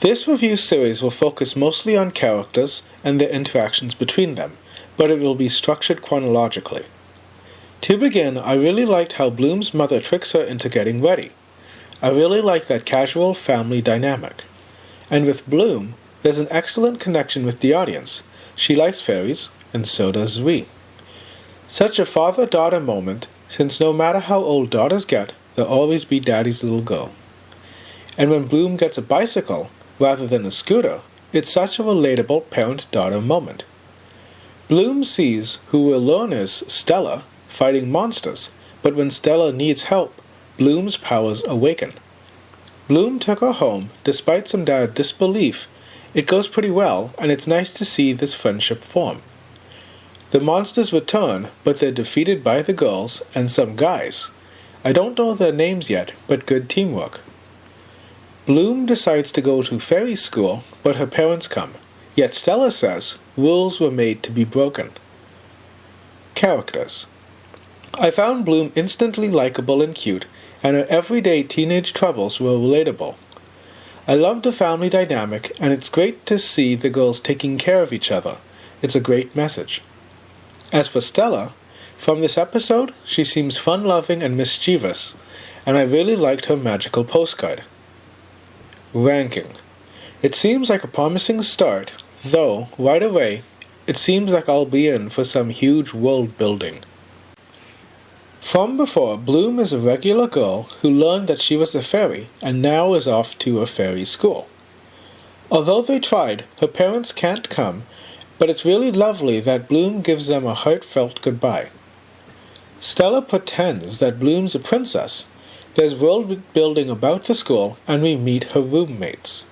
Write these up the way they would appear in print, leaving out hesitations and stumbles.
This review series will focus mostly on characters and their interactions between them, but it will be structured chronologically. To begin, I really liked how Bloom's mother tricks her into getting ready. I really like that casual family dynamic. And with Bloom, there's an excellent connection with the audience. She likes fairies, and so does we. Such a father-daughter moment, since no matter how old daughters get, they'll always be daddy's little girl. And when Bloom gets a bicycle, rather than a scooter, it's such a relatable parent-daughter moment. Bloom sees who we'll learn is Stella fighting monsters, but when Stella needs help, Bloom's powers awaken. Bloom took her home, despite some disbelief. It goes pretty well, and it's nice to see this friendship form. The monsters return, but they're defeated by the girls and some guys. I don't know their names yet, but good teamwork. Bloom decides to go to fairy school, but her parents come. Yet Stella says rules were made to be broken. Characters. I found Bloom instantly likable and cute, and her everyday teenage troubles were relatable. I loved the family dynamic, and it's great to see the girls taking care of each other. It's a great message. As for Stella, from this episode, she seems fun-loving and mischievous, and I really liked her magical postcard. Ranking. It seems like a promising start, though, right away, it seems like I'll be in for some huge world building. From before, Bloom is a regular girl who learned that she was a fairy and now is off to a fairy school. Although they tried, her parents can't come, but it's really lovely that Bloom gives them a heartfelt goodbye. Stella pretends that Bloom's a princess. There's world building about the school, and we meet her roommates.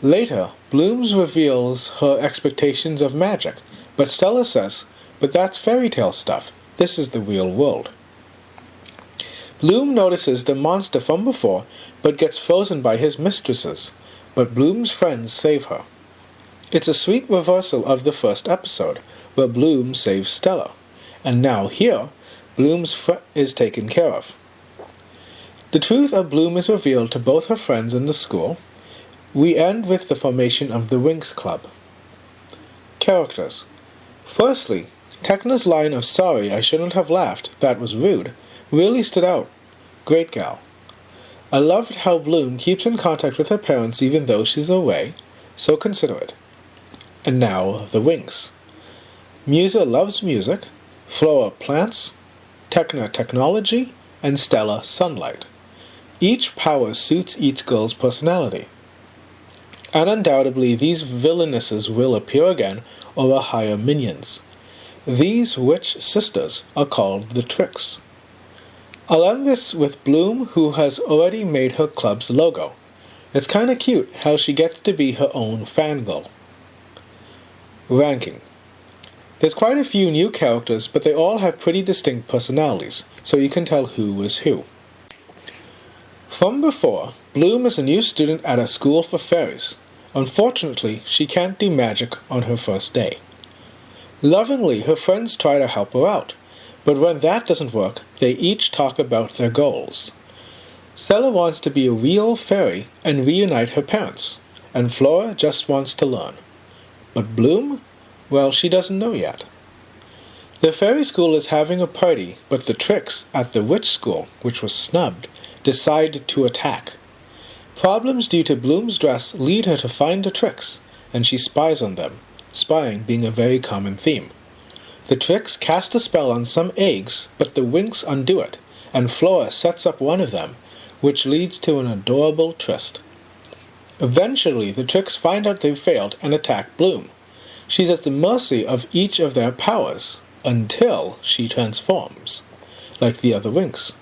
Later, Bloom reveals her expectations of magic, but Stella says, "But that's fairy tale stuff. This is the real world." Bloom notices the monster from before, but gets frozen by his mistresses, but Bloom's friends save her. It's a sweet reversal of the first episode, where Bloom saves Stella, and now here, Bloom's is taken care of. The truth of Bloom is revealed to both her friends in the school. We end with the formation of the Winx Club. Characters. Firstly, Techna's line of "sorry, I shouldn't have laughed, that was rude," really stood out. Great gal. I loved how Bloom keeps in contact with her parents even though she's away, so considerate. And now, the Winx. Musa loves music, Flora plants, Techna technology, and Stella sunlight. Each power suits each girl's personality. And undoubtedly these villainesses will appear again or will hire minions. These witch sisters are called the Tricks. I'll end this with Bloom, who has already made her club's logo. It's kinda cute how she gets to be her own fangirl. Ranking. There's quite a few new characters, but they all have pretty distinct personalities, so you can tell who is who. From before, Bloom is a new student at a school for fairies. Unfortunately, she can't do magic on her first day. Lovingly, her friends try to help her out, but when that doesn't work, they each talk about their goals. Stella wants to be a real fairy and reunite her parents, and Flora just wants to learn. But Bloom? Well, she doesn't know yet. The fairy school is having a party, but the Tricks at the witch school, which was snubbed, decide to attack. Problems due to Bloom's dress lead her to find the Tricks, and she spies on them, spying being a very common theme. The Tricks cast a spell on some eggs, but the Winx undo it, and Flora sets up one of them, which leads to an adorable tryst. Eventually, the Tricks find out they've failed and attack Bloom. She's at the mercy of each of their powers, until she transforms, like the other Winx.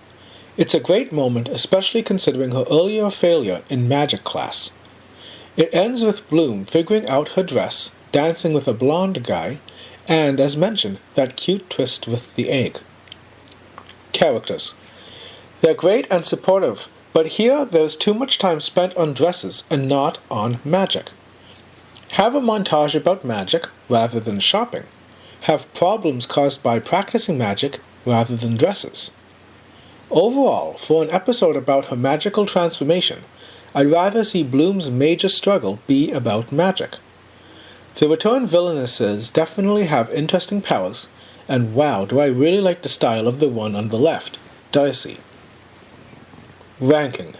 It's a great moment, especially considering her earlier failure in magic class. It ends with Bloom figuring out her dress, dancing with a blonde guy, and, as mentioned, that cute twist with the egg. Characters. They're great and supportive, but here there's too much time spent on dresses and not on magic. Have a montage about magic rather than shopping. Have problems caused by practicing magic rather than dresses. Overall, for an episode about her magical transformation, I'd rather see Bloom's major struggle be about magic. The return villainesses definitely have interesting powers, and wow, do I really like the style of the one on the left, Darcy. Ranking.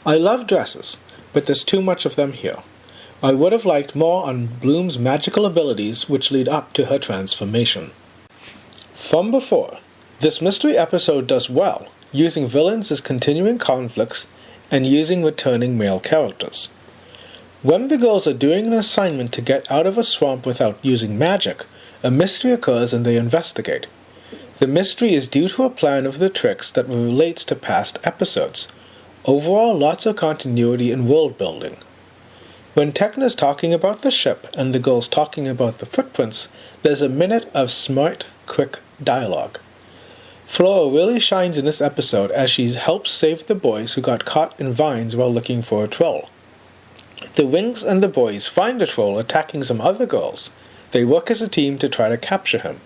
I love dresses, but there's too much of them here. I would have liked more on Bloom's magical abilities which lead up to her transformation. From before, this mystery episode does well, using villains as continuing conflicts and using returning male characters. When the girls are doing an assignment to get out of a swamp without using magic, a mystery occurs and they investigate. The mystery is due to a plan of the tricks that relates to past episodes. Overall, lots of continuity and world building. When Techna's talking about the ship and the girls talking about the footprints, there's a minute of smart, quick dialogue. Flora really shines in this episode as she helps save the boys who got caught in vines while looking for a troll. The Winx and the boys find the troll attacking some other girls. They work as a team to try to capture him.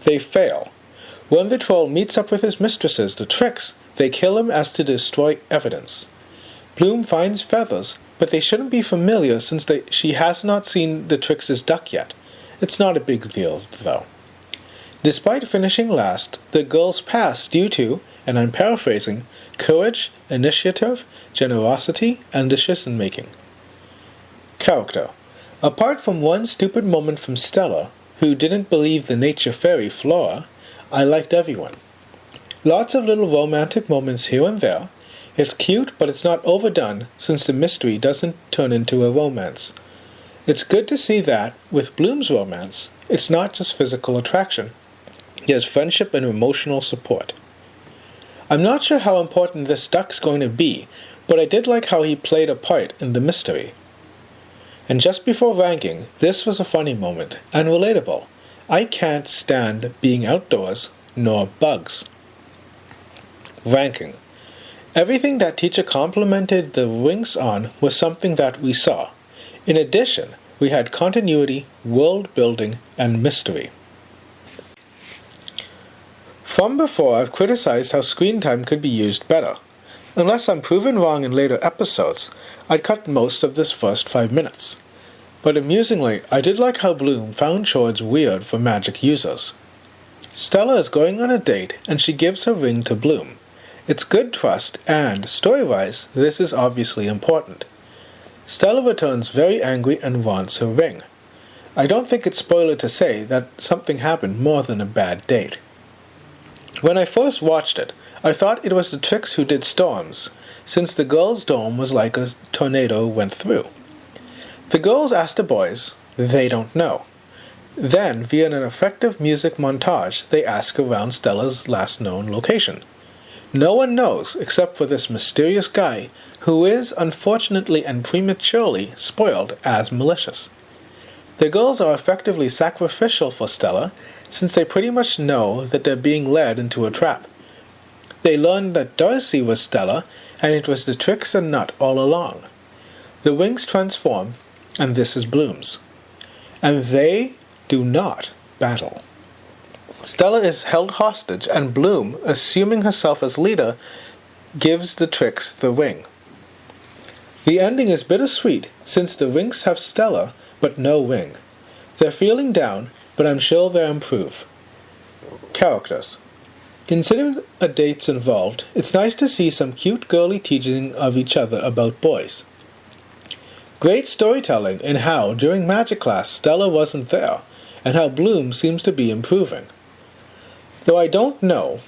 They fail. When the troll meets up with his mistresses, the Tricks, they kill him as to destroy evidence. Bloom finds feathers, but they shouldn't be familiar since she has not seen the Tricks' duck yet. It's not a big deal, though. Despite finishing last, the girls pass due to, and I'm paraphrasing, courage, initiative, generosity, and decision-making. Character. Apart from one stupid moment from Stella, who didn't believe the nature fairy Flora, I liked everyone. Lots of little romantic moments here and there. It's cute, but it's not overdone since the mystery doesn't turn into a romance. It's good to see that, with Bloom's romance, it's not just physical attraction. There's friendship and emotional support. I'm not sure how important this duck's going to be, but I did like how he played a part in the mystery. And just before ranking, this was a funny moment, and relatable. I can't stand being outdoors, nor bugs. Ranking. Everything that teacher complimented the Winx on was something that we saw. In addition, we had continuity, world building, and mystery. From before, I've criticized how screen time could be used better. Unless I'm proven wrong in later episodes, I'd cut most of this first 5 minutes. But amusingly, I did like how Bloom found chores weird for magic users. Stella is going on a date, and she gives her ring to Bloom. It's good trust, and, story-wise, this is obviously important. Stella returns very angry and wants her ring. I don't think it's spoiler to say that something happened more than a bad date. When I first watched it, I thought it was the Tricks who did storms, since the girls' dome was like a tornado went through. The girls asked the boys, they don't know. Then, via an effective music montage, they ask around Stella's last known location. No one knows except for this mysterious guy, who is, unfortunately and prematurely, spoiled as malicious. The girls are effectively sacrificial for Stella, since they pretty much know that they're being led into a trap. They learn that Darcy was Stella, and it was the Tricks and Nut all along. The Winx transform, and this is Bloom's. And they do not battle. Stella is held hostage, and Bloom, assuming herself as leader, gives the Tricks the ring. The ending is bittersweet, since the Winx have Stella, but no ring. They're feeling down, but I'm sure they'll improve. Characters. Considering a date's involved, it's nice to see some cute girly teaching of each other about boys. Great storytelling in how, during magic class, Stella wasn't there, and how Bloom seems to be improving. Though I don't know,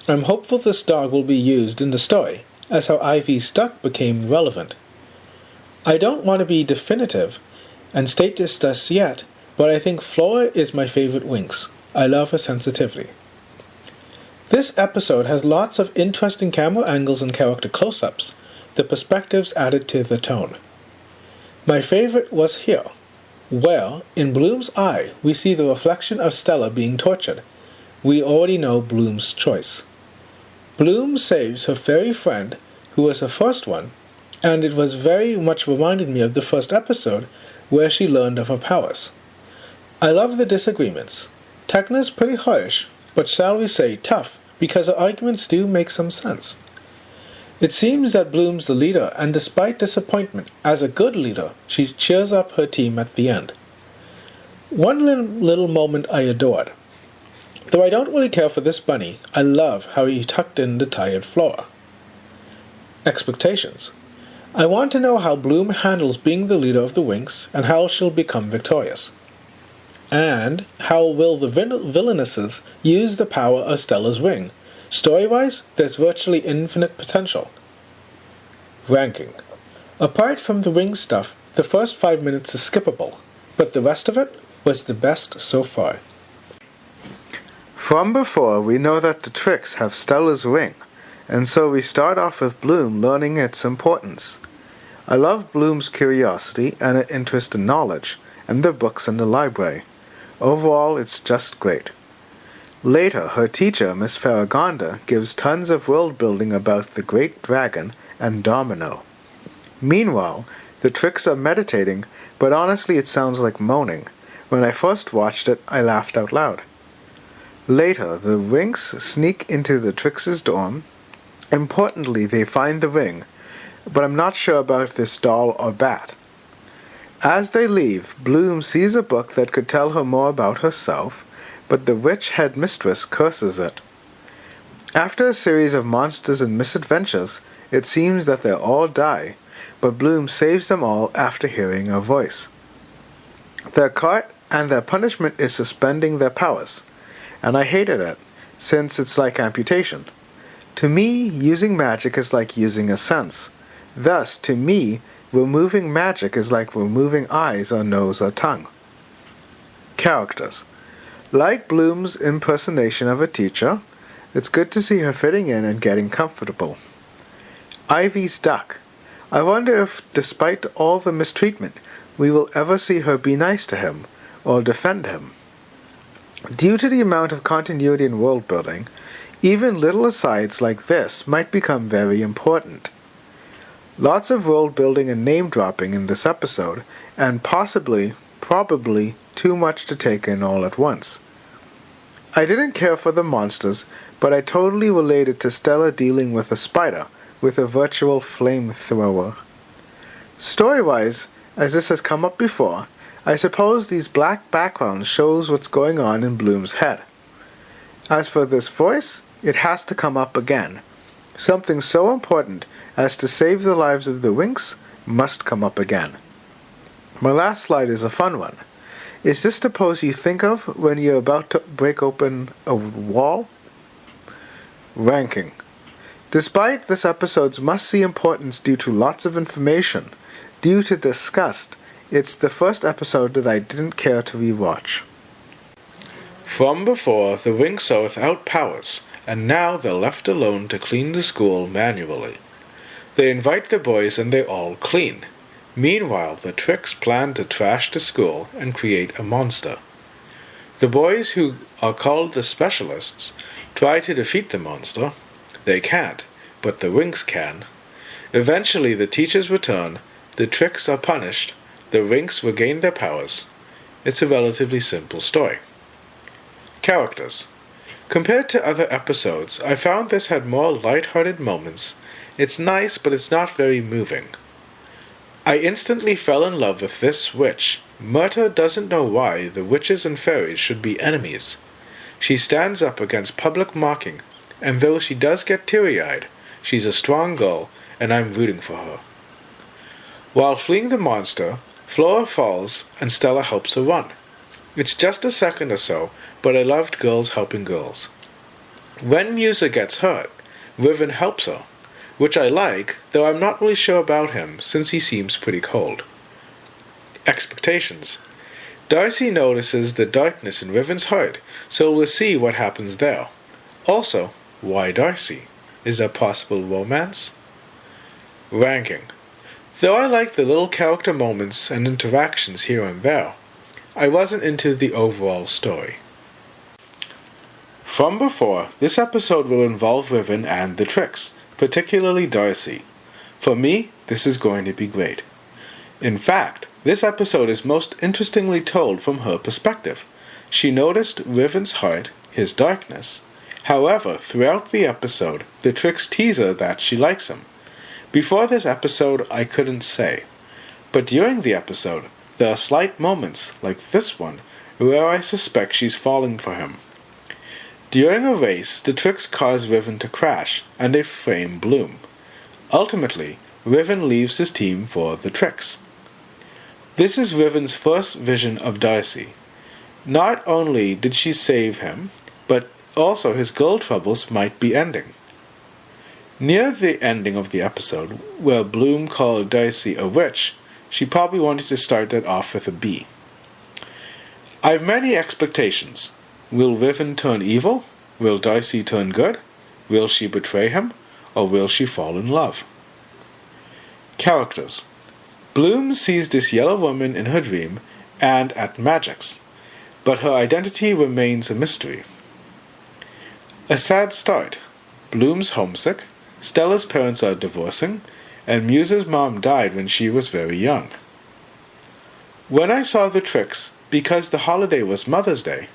I'm hopeful this dog will be used in the story, as how Ivy's duck became relevant. I don't want to be definitive and state this just yet, but I think Flora is my favorite Winx. I love her sensitivity. This episode has lots of interesting camera angles and character close-ups. The perspectives added to the tone. My favorite was here, where, in Bloom's eye, we see the reflection of Stella being tortured. We already know Bloom's choice. Bloom saves her fairy friend, who was her first one, and it was very much reminded me of the first episode, where she learned of her powers. I love the disagreements. Techna's pretty harsh, but shall we say tough, because her arguments do make some sense. It seems that Bloom's the leader, and despite disappointment, as a good leader, she cheers up her team at the end. One little moment I adored. Though I don't really care for this bunny, I love how he tucked in the tired Flora. Expectations. I want to know how Bloom handles being the leader of the Winx, and how she'll become victorious. And how will the villainesses use the power of Stella's ring? Story-wise, there's virtually infinite potential. Ranking. Apart from the ring stuff, the first 5 minutes is skippable, but the rest of it was the best so far. From before, we know that the Trix have Stella's ring, and so we start off with Bloom learning its importance. I love Bloom's curiosity and her interest in knowledge, and the books in the library. Overall, it's just great. Later, her teacher, Miss Farragonda, gives tons of world building about the Great Dragon and Domino. Meanwhile, the Trix are meditating, but honestly it sounds like moaning. When I first watched it, I laughed out loud. Later, the Winx sneak into the Trix's dorm. Importantly, they find the ring, but I'm not sure about this doll or bat. As they leave, Bloom sees a book that could tell her more about herself, but the witch headmistress curses it. After a series of monsters and misadventures, it seems that they'll all die, but Bloom saves them all after hearing her voice. They're caught, and their punishment is suspending their powers, and I hated it, since it's like amputation. To me, using magic is like using a sense. Thus, to me, removing magic is like removing eyes or nose or tongue. Characters. Like Bloom's impersonation of a teacher, it's good to see her fitting in and getting comfortable. Ivy's duck. I wonder if, despite all the mistreatment, we will ever see her be nice to him, or defend him. Due to the amount of continuity in world building, even little asides like this might become very important. Lots of world building and name dropping in this episode, and probably, too much to take in all at once. I didn't care for the monsters, but I totally related to Stella dealing with a spider, with a virtual flamethrower. Story-wise, as this has come up before, I suppose these black backgrounds shows what's going on in Bloom's head. As for this voice, it has to come up again. Something so important as to save the lives of the Winx must come up again. My last slide is a fun one. Is this the pose you think of when you're about to break open a wall? Ranking. Despite this episode's must-see importance due to lots of information, due to disgust, it's the first episode that I didn't care to rewatch. From before, the Winx are without powers, and now they're left alone to clean the school manually. They invite the boys and they all clean. Meanwhile, the Trix plan to trash the school and create a monster. The boys, who are called the Specialists, try to defeat the monster. They can't, but the Winx can. Eventually, the teachers return, the Trix are punished, the Winx regain their powers. It's a relatively simple story. Characters. Compared to other episodes, I found this had more light-hearted moments. It's nice, but it's not very moving. I instantly fell in love with this witch. Myrta doesn't know why the witches and fairies should be enemies. She stands up against public mocking, and though she does get teary-eyed, she's a strong girl, and I'm rooting for her. While fleeing the monster, Flora falls, and Stella helps her run. It's just a second or so, but I loved girls helping girls. When Musa gets hurt, Riven helps her, which I like, though I'm not really sure about him, since he seems pretty cold. Expectations. Darcy notices the darkness in Riven's heart, so we'll see what happens there. Also, why Darcy? Is there possible romance? Ranking. Though I like the little character moments and interactions here and there, I wasn't into the overall story. From before, this episode will involve Riven and the Trix, particularly Darcy. For me, this is going to be great. In fact, this episode is most interestingly told from her perspective. She noticed Riven's heart, his darkness, However, throughout the episode, the tricks tease her that she likes him. Before this episode, I couldn't say. But during the episode, there are slight moments, like this one, where I suspect she's falling for him. During a race, the tricks cause Riven to crash, and they frame Bloom. Ultimately, Riven leaves his team for the tricks. This is Riven's first vision of Darcy. Not only did she save him, but also his girl troubles might be ending. Near the ending of the episode, where Bloom called Darcy a witch, she probably wanted to start that off with a B. I've many expectations. Will Riven turn evil? Will Darcy turn good? Will she betray him? Or will she fall in love? Characters. Bloom sees this yellow woman in her dream and at Magic's, but her identity remains a mystery. A sad start. Bloom's homesick, Stella's parents are divorcing, and Muse's mom died when she was very young. When I saw the tricks, because the holiday was Mother's Day,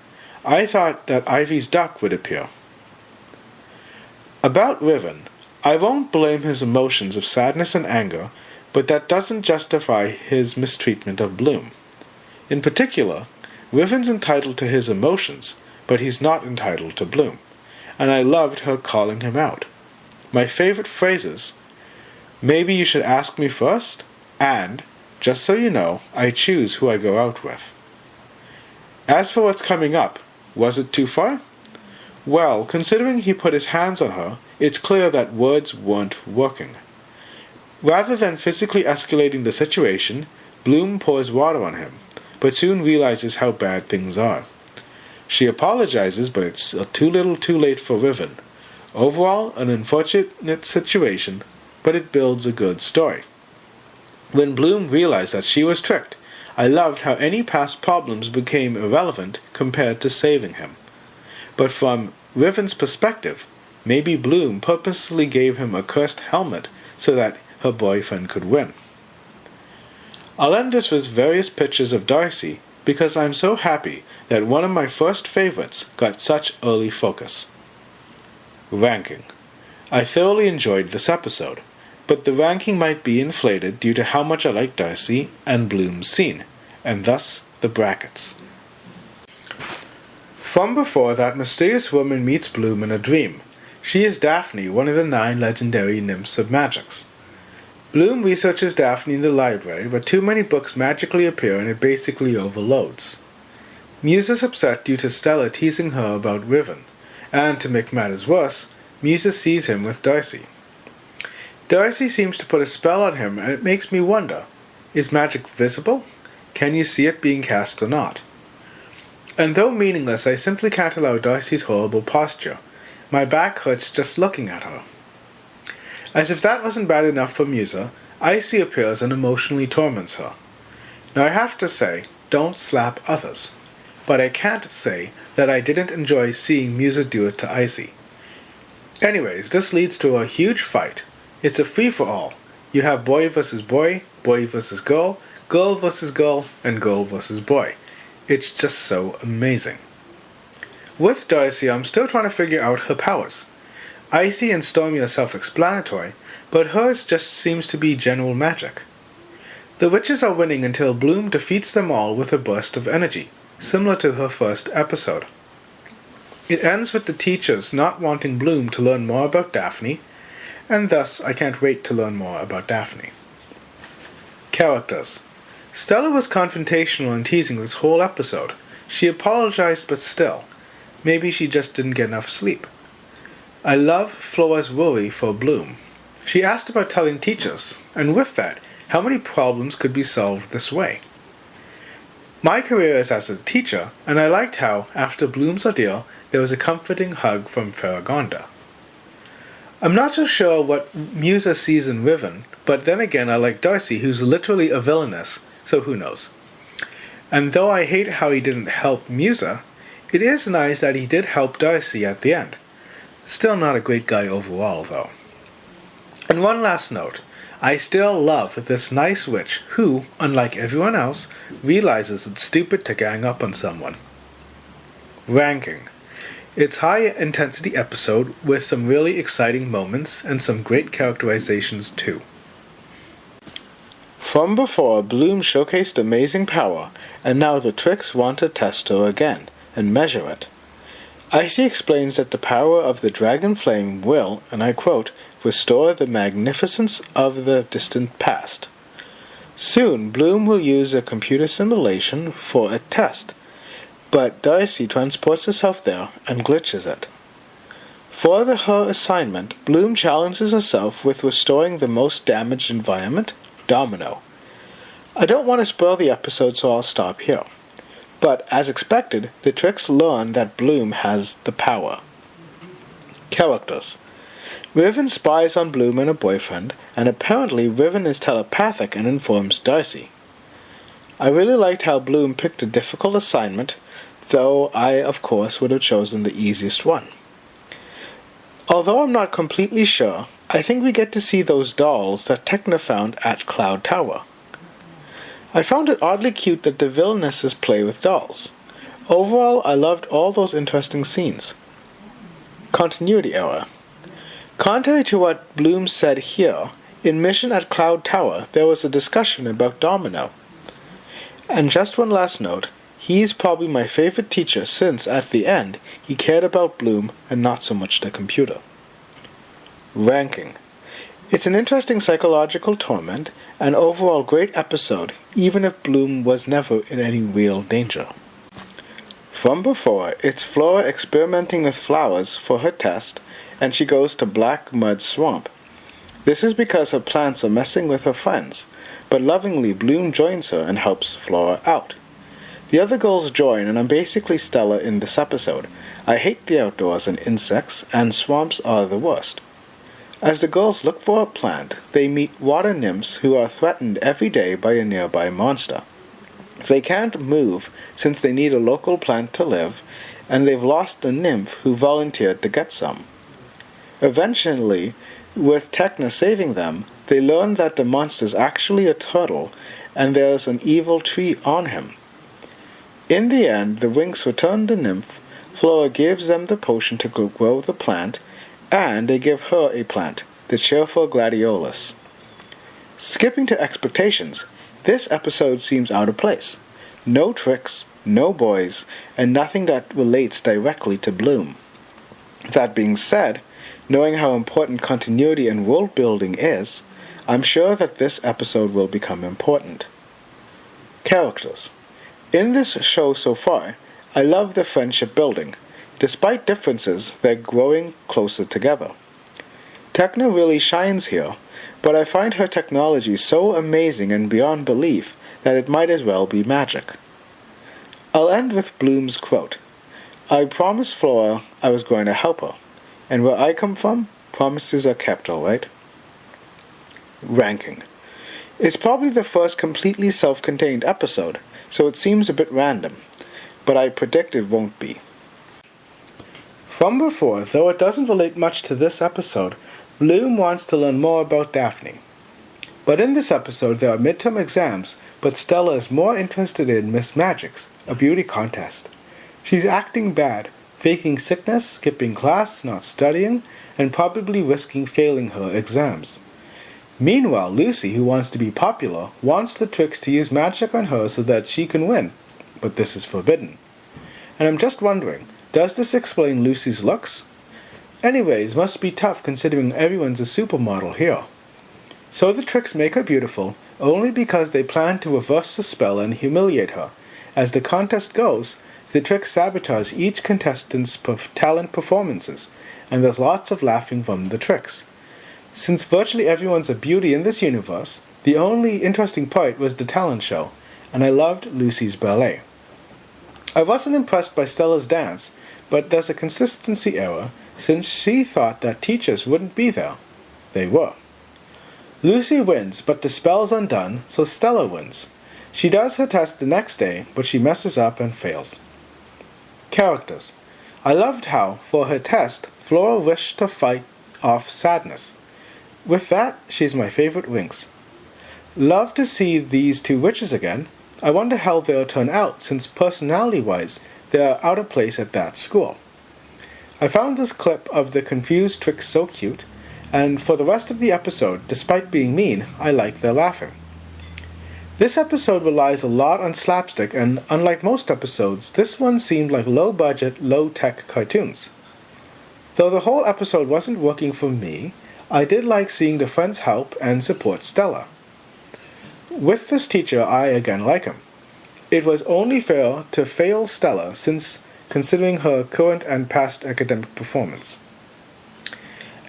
I thought that Ivy's duck would appear. About Riven, I won't blame his emotions of sadness and anger, but that doesn't justify his mistreatment of Bloom. In particular, Riven's entitled to his emotions, but he's not entitled to Bloom, and I loved her calling him out. My favorite phrases: "Maybe you should ask me first," and "Just so you know, I choose who I go out with." As for what's coming up, was it too far? Well, considering he put his hands on her, it's clear that words weren't working. Rather than physically escalating the situation, Bloom pours water on him, but soon realizes how bad things are. She apologizes, but it's too little too late for Riven. Overall, an unfortunate situation, but it builds a good story. When Bloom realized that she was tricked, I loved how any past problems became irrelevant compared to saving him. But from Riven's perspective, maybe Bloom purposely gave him a cursed helmet so that her boyfriend could win. I'll end this with various pictures of Darcy because I'm so happy that one of my first favorites got such early focus. Ranking. I thoroughly enjoyed this episode, but the ranking might be inflated due to how much I like Darcy and Bloom's scene, and thus the brackets. From before that mysterious woman meets Bloom in a dream. She is Daphne, one of the 9 legendary nymphs of Magic's. Bloom researches Daphne in the library, but too many books magically appear and it basically overloads. Muse is upset due to Stella teasing her about Riven, and to make matters worse, Muse sees him with Darcy. Darcy seems to put a spell on him, and it makes me wonder, is magic visible? Can you see it being cast or not? And though meaningless, I simply can't allow Darcy's horrible posture. My back hurts just looking at her. As if that wasn't bad enough for Musa, Icy appears and emotionally torments her. Now I have to say, don't slap others. But I can't say that I didn't enjoy seeing Musa do it to Icy. Anyways, this leads to a huge fight. It's a free-for-all. You have boy versus boy versus girl versus girl, and girl versus boy. It's just so amazing. With Darcy, I'm still trying to figure out her powers. Icy and Stormy are self-explanatory, but hers just seems to be general magic. The witches are winning until Bloom defeats them all with a burst of energy, similar to her first episode. It ends with the teachers not wanting Bloom to learn more about Daphne, and thus I can't wait to learn more about Daphne. Characters. Stella was confrontational and teasing this whole episode. She apologized, but still, maybe she just didn't get enough sleep. I love Flora's worry for Bloom. She asked about telling teachers, and with that, how many problems could be solved this way? My career is as a teacher, and I liked how, after Bloom's ordeal, there was a comforting hug from Farragonda. I'm not so sure what Musa sees in Riven, but then again I like Darcy, who's literally a villainess, so who knows. And though I hate how he didn't help Musa, it is nice that he did help Darcy at the end. Still not a great guy overall, though. And one last note. I still love this nice witch who, unlike everyone else, realizes it's stupid to gang up on someone. Ranking. It's high-intensity episode with some really exciting moments and some great characterizations too. From before, Bloom showcased amazing power, and now the Tricks want to test her again and measure it. Icy explains that the power of the dragon flame will, and I quote, restore the magnificence of the distant past. Soon, Bloom will use a computer simulation for a test, but Darcy transports herself there and glitches it. For her assignment, Bloom challenges herself with restoring the most damaged environment, Domino. I don't want to spoil the episode, so I'll stop here. But, as expected, the Tricks learn that Bloom has the power. Characters. Riven spies on Bloom and her boyfriend, and apparently Riven is telepathic and informs Darcy. I really liked how Bloom picked a difficult assignment, though I, of course, would have chosen the easiest one. Although I'm not completely sure, I think we get to see those dolls that Techna found at Cloud Tower. I found it oddly cute that the villainesses play with dolls. Overall, I loved all those interesting scenes. Continuity error. Contrary to what Bloom said here, in Mission at Cloud Tower there was a discussion about Domino. And just one last note, he's probably my favorite teacher since, at the end, he cared about Bloom and not so much the computer. Ranking. It's an interesting psychological torment, and overall great episode, even if Bloom was never in any real danger. From before, it's Flora experimenting with flowers for her test, and she goes to Black Mud Swamp. This is because her plants are messing with her friends, but lovingly Bloom joins her and helps Flora out. The other girls join, and I'm basically Stella in this episode. I hate the outdoors and insects, and swamps are the worst. As the girls look for a plant, they meet water nymphs who are threatened every day by a nearby monster. They can't move since they need a local plant to live, and they've lost a nymph who volunteered to get some. Eventually, with Techna saving them, they learn that the monster's actually a turtle, and there's an evil tree on him. In the end, the Winx return the nymph, Flora gives them the potion to grow the plant, and they give her a plant, the cheerful gladiolus. Skipping to expectations, this episode seems out of place. No tricks, no boys, and nothing that relates directly to Bloom. That being said, knowing how important continuity and world building is, I'm sure that this episode will become important. Characters. In this show so far, I love the friendship building. Despite differences, they're growing closer together. Techna really shines here, but I find her technology so amazing and beyond belief that it might as well be magic. I'll end with Bloom's quote. I promised Flora I was going to help her, and where I come from, promises are kept, all right? Ranking. It's probably the first completely self-contained episode, so it seems a bit random, but I predict it won't be. From before, though it doesn't relate much to this episode, Bloom wants to learn more about Daphne. But in this episode there are midterm exams, but Stella is more interested in Miss Magic's, a beauty contest. She's acting bad, faking sickness, skipping class, not studying, and probably risking failing her exams. Meanwhile, Lucy, who wants to be popular, wants the Tricks to use magic on her so that she can win, but this is forbidden. And I'm just wondering, does this explain Lucy's looks? Anyways, must be tough considering everyone's a supermodel here. So the Tricks make her beautiful, only because they plan to reverse the spell and humiliate her. As the contest goes, the Tricks sabotage each contestant's talent performances, and there's lots of laughing from the Tricks. Since virtually everyone's a beauty in this universe, the only interesting part was the talent show, and I loved Lucy's ballet. I wasn't impressed by Stella's dance, but there's a consistency error since she thought that teachers wouldn't be there. They were. Lucy wins, but the spell's undone, so Stella wins. She does her test the next day, but she messes up and fails. Characters. I loved how, for her test, Flora wished to fight off sadness. With that, she's my favorite Winx. Love to see these two witches again. I wonder how they'll turn out, since personality-wise, they're out of place at that school. I found this clip of the confused Trix so cute, and for the rest of the episode, despite being mean, I like their laughing. This episode relies a lot on slapstick, and unlike most episodes, this one seemed like low-budget, low-tech cartoons. Though the whole episode wasn't working for me, I did like seeing the friends help and support Stella. With this teacher, I again like him. It was only fair to fail Stella, since considering her current and past academic performance.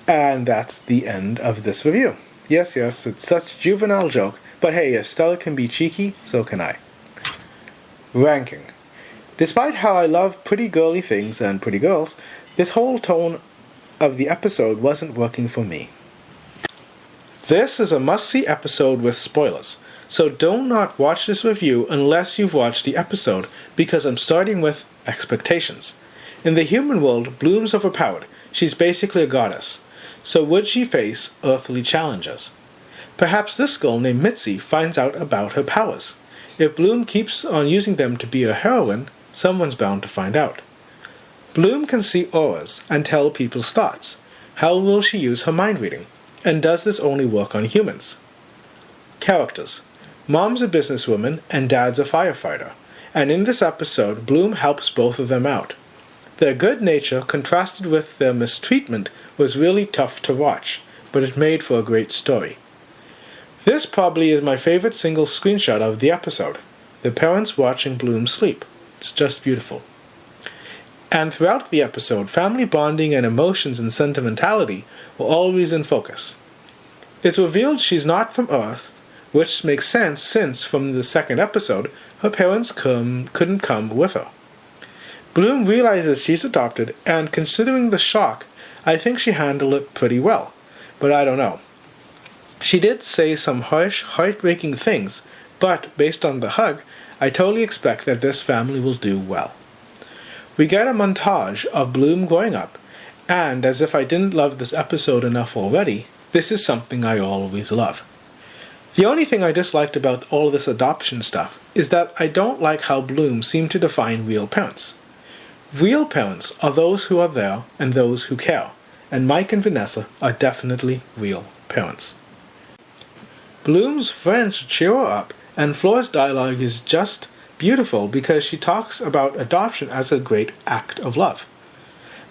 And that's the end of this review. Yes, it's such a juvenile joke, but hey, if Stella can be cheeky, so can I. Ranking. Despite how I love pretty girly things and pretty girls, this whole tone of the episode wasn't working for me. This is a must-see episode with spoilers, so do not watch this review unless you've watched the episode, because I'm starting with expectations. In the human world, Bloom's overpowered. She's basically a goddess. So would she face earthly challenges? Perhaps this girl named Mitzi finds out about her powers. If Bloom keeps on using them to be a heroine, someone's bound to find out. Bloom can see auras and tell people's thoughts. How will she use her mind reading? And does this only work on humans? Characters. Mom's a businesswoman and Dad's a firefighter. And in this episode, Bloom helps both of them out. Their good nature contrasted with their mistreatment was really tough to watch, but it made for a great story. This probably is my favorite single screenshot of the episode. The parents watching Bloom sleep. It's just beautiful. And throughout the episode, family bonding and emotions and sentimentality were always in focus. It's revealed she's not from Earth, which makes sense since, from the second episode, her parents couldn't come with her. Bloom realizes she's adopted, and considering the shock, I think she handled it pretty well. But I don't know. She did say some harsh, heartbreaking things, but based on the hug, I totally expect that this family will do well. We get a montage of Bloom growing up, and as if I didn't love this episode enough already, this is something I always love. The only thing I disliked about all this adoption stuff is that I don't like how Bloom seemed to define real parents. Real parents are those who are there and those who care, and Mike and Vanessa are definitely real parents. Bloom's friends cheer her up, and Flora's dialogue is just beautiful because she talks about adoption as a great act of love.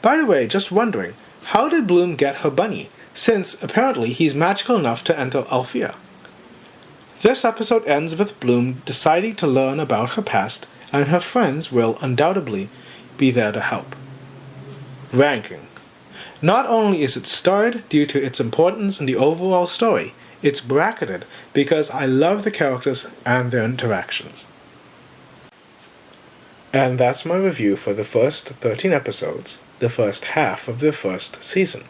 By the way, just wondering, how did Bloom get her bunny, since apparently he's magical enough to enter Althea? This episode ends with Bloom deciding to learn about her past, and her friends will undoubtedly be there to help. Ranking. Not only is it starred due to its importance in the overall story, it's bracketed because I love the characters and their interactions. And that's my review for the first 13 episodes, the first half of the first season.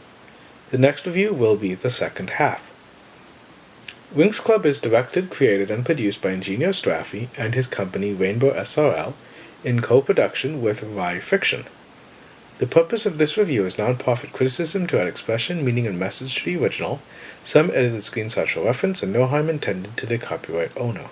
The next review will be the second half. Winx Club is directed, created, and produced by Ingenieur Straffi and his company Rainbow SRL in co-production with Rye Fiction. The purpose of this review is non-profit criticism to add expression, meaning, and message to the original. Some edited screenshots for reference, and no harm intended to the copyright owner.